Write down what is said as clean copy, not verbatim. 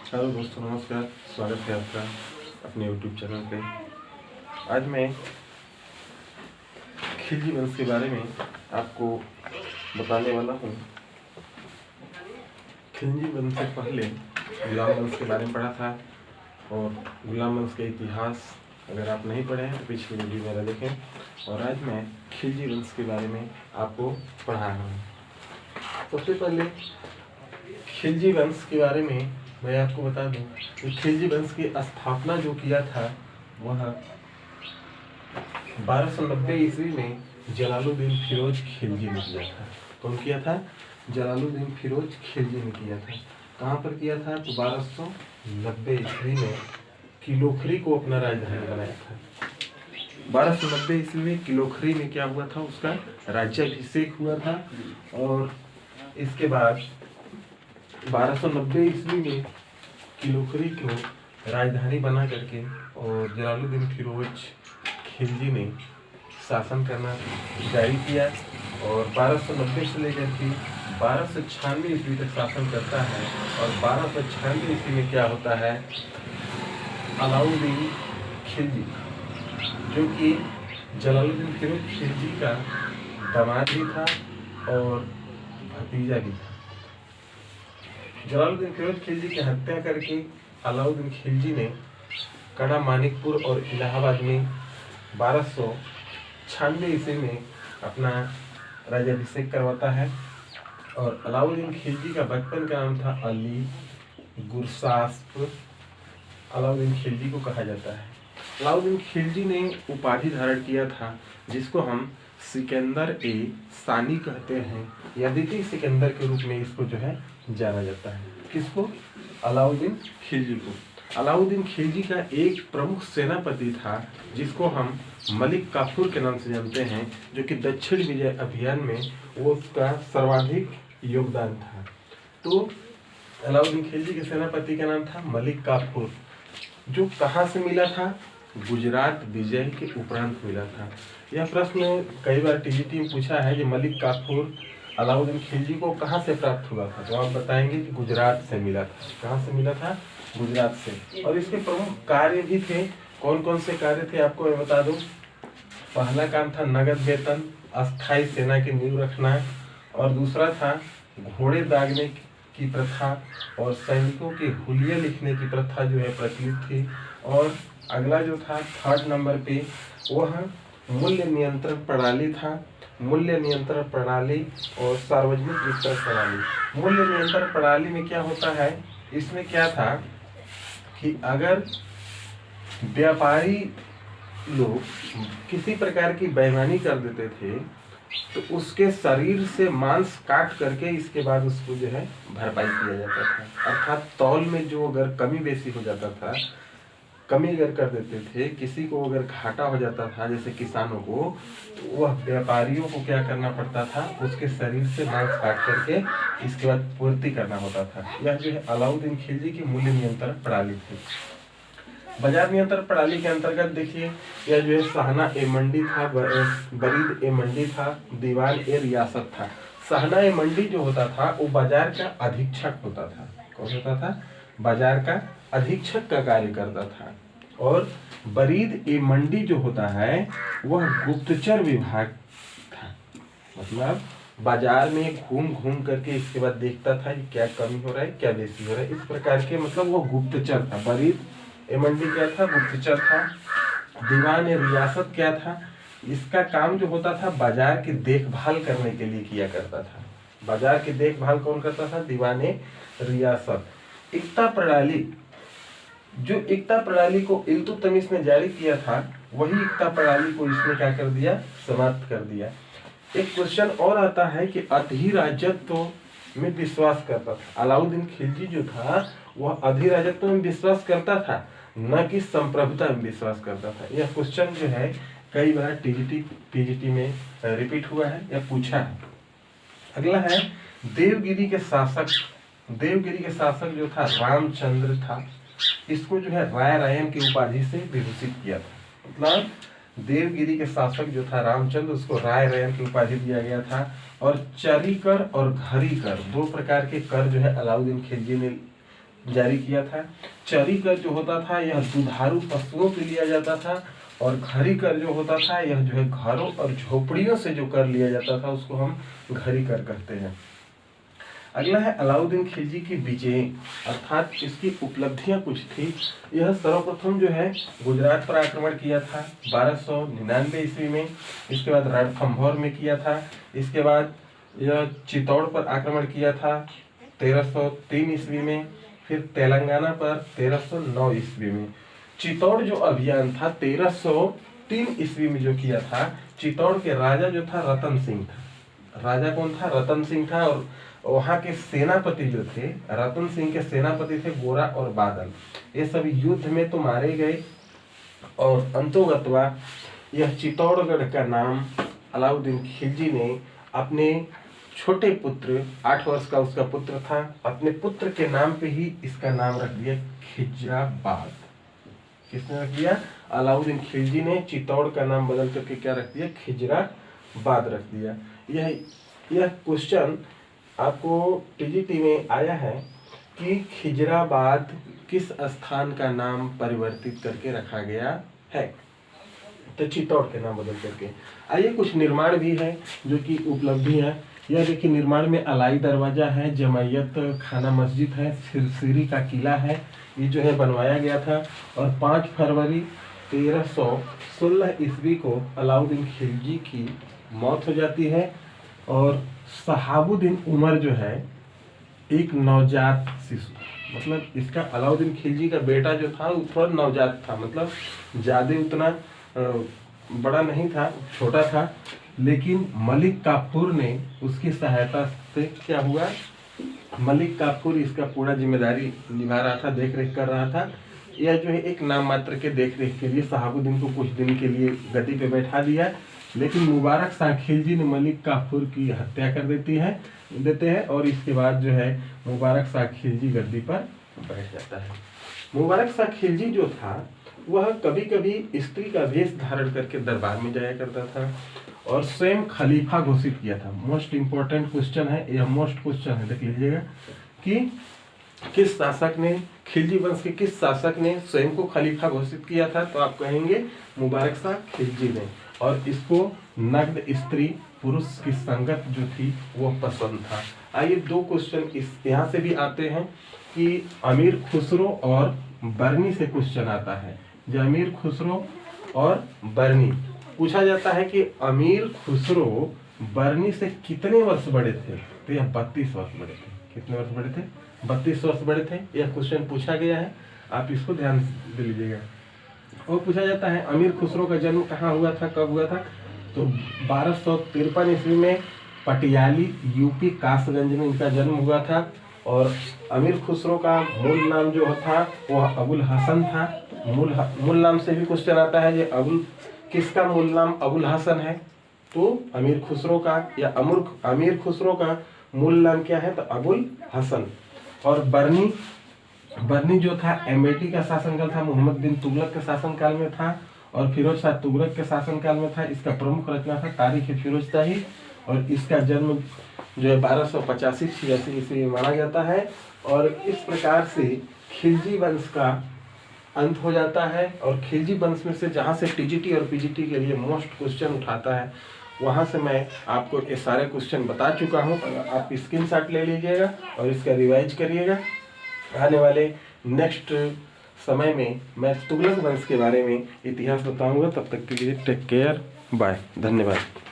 Hello दोस्तों, नमस्कार। स्वागत है आपका अपने यूट्यूब चैनल पे। आज मैं खिलजी वंश के बारे में आपको बताने वाला हूँ। खिलजी वंश से पहले गुलाम वंश के बारे में पढ़ा था, और गुलाम वंश का इतिहास अगर आप नहीं पढ़े हैं तो पिछली वीडियो मेरा देखें। और आज मैं खिलजी वंश के बारे में आपको पढ़ा रहा हूँ। सबसे पहले खिलजी वंश के बारे में मैं आपको बता दूं कि खिलजी वंश की स्थापना जो किया था वह 1290 ईस्वी में जलालुद्दीन फिरोज खिलजी ने किया था। कौन किया था? जलालुद्दीन फिरोज खिलजी ने किया था। कहाँ पर किया था? तो 1290 ईस्वी में किलोखरी को अपना राजधानी बनाया था। 1290 ईस्वी में किलोखरी में क्या हुआ था? उसका राज्याभिषेक हुआ था। और इसके बाद 1290 ईस्वी में किलोखरी को राजधानी बना करके और जलालुद्दीन फिरोज खिलजी ने शासन करना जारी किया, और 1290 से लेकर के 1296 ईस्वी तक शासन करता है। और 1296 ईस्वी में क्या होता है? अलाउद्दीन खिलजी, जो कि जलालुद्दीन फिरोज खिलजी का दामाद भी था और भतीजा भी था। जलालुद्दीन फिरोज खिलजी की हत्या करके अलाउद्दीन खिलजी ने कड़ा मानिकपुर और इलाहाबाद में 1296 ईस्वी में अपना राज्याभिषेक करवाता है। और अलाउद्दीन खिलजी का बचपन का नाम था अली गुरसास्प। अलाउद्दीन खिलजी को कहा जाता है। अलाउद्दीन खिलजी ने उपाधि धारण किया था जिसको हम सिकंदर ए सानी कहते हैं, या द्वितीय सिकंदर के रूप में इसको जो है जाना जाता है। किसको? अलाउद्दीन खिलजी को। अलाउद्दीन खिलजी का एक प्रमुख सेनापति था जिसको हम मलिक काफूर के नाम से जानते हैं, जो कि दक्षिण विजय अभियान में वो उसका सर्वाधिक योगदान था। तो अलाउद्दीन खिलजी के सेनापति का नाम था मलिक काफूर, जो कहाँ से मिला था? गुजरात विजय के उपरांत मिला था। यह प्रश्न कई बार टीजीटी में पूछा है कि मलिक काफूर अलाउद्दीन खिलजी को कहाँ से प्राप्त हुआ था, तो आप बताएंगे कि गुजरात से मिला था। कहाँ से मिला था? गुजरात से। और इसके प्रमुख कार्य भी थे। कौन कौन से कार्य थे आपको मैं बता दूं। पहला काम था नगद वेतन, अस्थायी सेना की नींव रखना, और दूसरा था घोड़े दागने की प्रथा और सैनिकों के हुलिया लिखने की प्रथा जो है प्रचलित थी। और अगला जो था थर्ड नंबर पे वह मूल्य नियंत्रण प्रणाली था। मूल्य नियंत्रण प्रणाली और सार्वजनिक वितरण प्रणाली। मूल्य नियंत्रण प्रणाली में क्या होता है? इसमें क्या था कि अगर व्यापारी लोग किसी प्रकार की बेईमानी कर देते थे तो उसके शरीर से मांस काट करके इसके बाद उसको जो है भरपाई किया जाता था। अर्थात तौल में जो अगर कमी बेसी हो जाता था, कमी अगर कर देते थे, किसी को अगर घाटा हो जाता था जैसे किसानों को, तो वह व्यापारियों को क्या करना पड़ता था? उसके शरीर से मांस काट करके इसके बाद पूर्ति करना होता था। यह जो है अलाउद्दीन खिलजी की मूल्य नियंत्रण प्रणाली थी। बाजार नियंत्रण प्रणाली के अंतर्गत देखिए, यह जो है सहना ए मंडी था, बरीद ए मंडी था, दीवान ए रियासत था। सहना ए मंडी जो होता था वो बाजार का अधीक्षक होता था। कौन होता था? बाजार का अधीक्षक का कार्य करता था। और बरीद ए मंडी जो होता है वह गुप्तचर विभाग था। मतलब बाजार में घूम घूम करके इसके बाद देखता था कि क्या कमी हो रहा है, क्या बेसी हो रहा है, इस प्रकार के, मतलब वो गुप्तचर था। बरीद ए मंडी क्या था? गुप्तचर था। दीवान ए रियासत क्या था? इसका काम जो होता था बाजार की देखभाल करने के लिए किया करता था। बाजार की देखभाल कौन करता था? दीवान ए रियासत। एकता प्रणाली, जो एकता प्रणाली को इल्तुतमिश ने जारी किया था, वही एकता प्रणाली को इसने क्या कर दिया? समाप्त कर दिया। एक क्वेश्चन और आता है कि अधिराज्यत्व में विश्वास करता था। अलाउद्दीन खिलजी जो था वह अधिराज्यत्व में विश्वास करता था, न कि संप्रभुता में विश्वास करता था। यह क्वेश्चन जो है कई बार टीजीटी पीजीटी में रिपीट हुआ है या पूछा है। अगला है देवगिरी के शासक। देवगिरी के शासक जो था रामचंद्र था। इसको जो है राय रायन की उपाधि से विभूषित किया था। मतलब देवगिरी के शासक जो था रामचंद्र, उसको राय रैन की उपाधि दिया गया था। और चरी कर और घरी कर, दो प्रकार के कर जो है अलाउद्दीन खिलजी ने जारी किया था। चरी कर जो होता था यह दुधारू पशुओं पे लिया जाता था, और घरी कर जो होता था यह जो है घरों और झोपड़ियों से जो कर लिया जाता था उसको हम घरी कर कहते हैं। अगला है अलाउद्दीन खिलजी की विजय, अर्थात इसकी उपलब्धियां कुछ थी। यह सर्वप्रथम जो है गुजरात पर आक्रमण किया था 1299 ईस्वी में, इसके बाद रणथंभौर में किया था, इसके बाद यह चित्तौड़ पर आक्रमण किया था 1303 ईस्वी में, फिर तेलंगाना पर 1309 ईस्वी में। चित्तौड़ जो अभियान था 1303 ईस्वी में जो किया था, चित्तौड़ के राजा जो था रतन सिंह था। राजा कौन था? रतन सिंह था। और वहाँ के सेनापति जो थे, रतन सिंह के सेनापति थे गोरा और बादल। ये सभी युद्ध में तो मारे गए, और अंतोगत्वा यह चित्तौड़गढ़ का नाम अलाउद्दीन खिलजी ने अपने छोटे पुत्र, 8 वर्ष का उसका पुत्र था, अपने पुत्र के नाम पे ही इसका नाम रख दिया खिजराबाद। किसने रख दिया? अलाउद्दीन खिलजी ने चित्तौड़ का नाम बदल करके क्या रख दिया? खिजराबाद रख दिया। यह क्वेश्चन आपको टीजीटी में आया है कि खिजराबाद किस स्थान का नाम परिवर्तित करके रखा गया है, तो चित्तौड़ के नाम बदल करके। आइए कुछ निर्माण भी है जो कि उपलब्धि है। यह देखिए निर्माण में अलाई दरवाजा है, जमायत खाना मस्जिद है, सिरसिरी का किला है, ये जो है बनवाया गया था। और 5 फरवरी 1316 ईस्वी को अलाउद्दीन खिलजी की मौत हो जाती है, और शहाबुद्दीन उमर जो है एक नवजात शिशु, मतलब इसका अलाउद्दीन खिलजी का बेटा जो था वो थोड़ा नवजात था, मतलब ज़्यादा उतना बड़ा नहीं था, छोटा था। लेकिन मलिक काफूर ने उसकी सहायता से क्या हुआ, मलिक काफूर इसका पूरा जिम्मेदारी निभा रहा था, देख रेख कर रहा था। यह जो है एक नाम मात्र के देख रेख के लिए शहाबुद्दीन को कुछ दिन के लिए गद्दी पे बैठा दिया, लेकिन मुबारक शाह खिलजी ने मलिक काफूर की हत्या कर देते हैं, और इसके बाद जो है मुबारक शाह खिलजी गद्दी पर बैठ जाता है। मुबारक शाह खिलजी जो था वह कभी कभी स्त्री का वेश धारण करके दरबार में जाया करता था, और स्वयं खलीफा घोषित किया था। मोस्ट इंपॉर्टेंट क्वेश्चन है, यह मोस्ट क्वेश्चन है, देख लीजिएगा कि किस शासक ने, खिलजी वंश के किस शासक ने स्वयं को खलीफा घोषित किया था, तो आप कहेंगे मुबारक शाह खिलजी ने। और इसको नग्न स्त्री पुरुष की संगत जो थी वो पसंद था। आइए 2 क्वेश्चन इस यहाँ से भी आते हैं कि अमीर खुसरो और बर्नी से क्वेश्चन आता है। जो अमीर खुसरो और बर्नी पूछा जाता है कि अमीर खुसरो बर्नी से कितने वर्ष बड़े थे, तो यह 32 वर्ष बड़े थे। कितने वर्ष बड़े थे? 32 वर्ष बड़े थे। यह क्वेश्चन पूछा गया है, आप इसको ध्यान दे लीजिएगा। और पूछा जाता है अमीर खुसरो का जन्म कहाँ हुआ था, कब हुआ था, तो 1253 ईस्वी में पटियाली यूपी कासगंज में इनका जन्म हुआ था। और अमीर खुसरो का मूल नाम जो था वह अबुल हसन था। मूल नाम से भी क्वेश्चन आता है, ये किसका मूल नाम अबुल हसन है, तो अमीर खुसरो का या अमीर खुसरो का मूल नाम क्या है, तो अबुल हसन। और बर्नी जो था एमेटी का शासनकाल था, मोहम्मद बिन तुगलक के शासनकाल में था, और फिरोज शाह तुगलक के शासनकाल में था। इसका प्रमुख रचना था तारीख फिरोजशाही, और इसका जन्म जो है 1285-86 ईस्वी में माना जाता है। और इस प्रकार से खिलजी वंश का अंत हो जाता है। और खिलजी वंश में से जहाँ से टीजीटी और पीजीटी के लिए मोस्ट क्वेश्चन उठाता है, वहाँ से मैं आपको ये सारे क्वेश्चन बता चुका हूँ। आप स्क्रीनशॉट ले लीजिएगा और इसका रिवाइज करिएगा। आने वाले नेक्स्ट समय में मैं तुगलक वंश के बारे में इतिहास बताऊंगा। तब तक के लिए टेक केयर, बाय, धन्यवाद।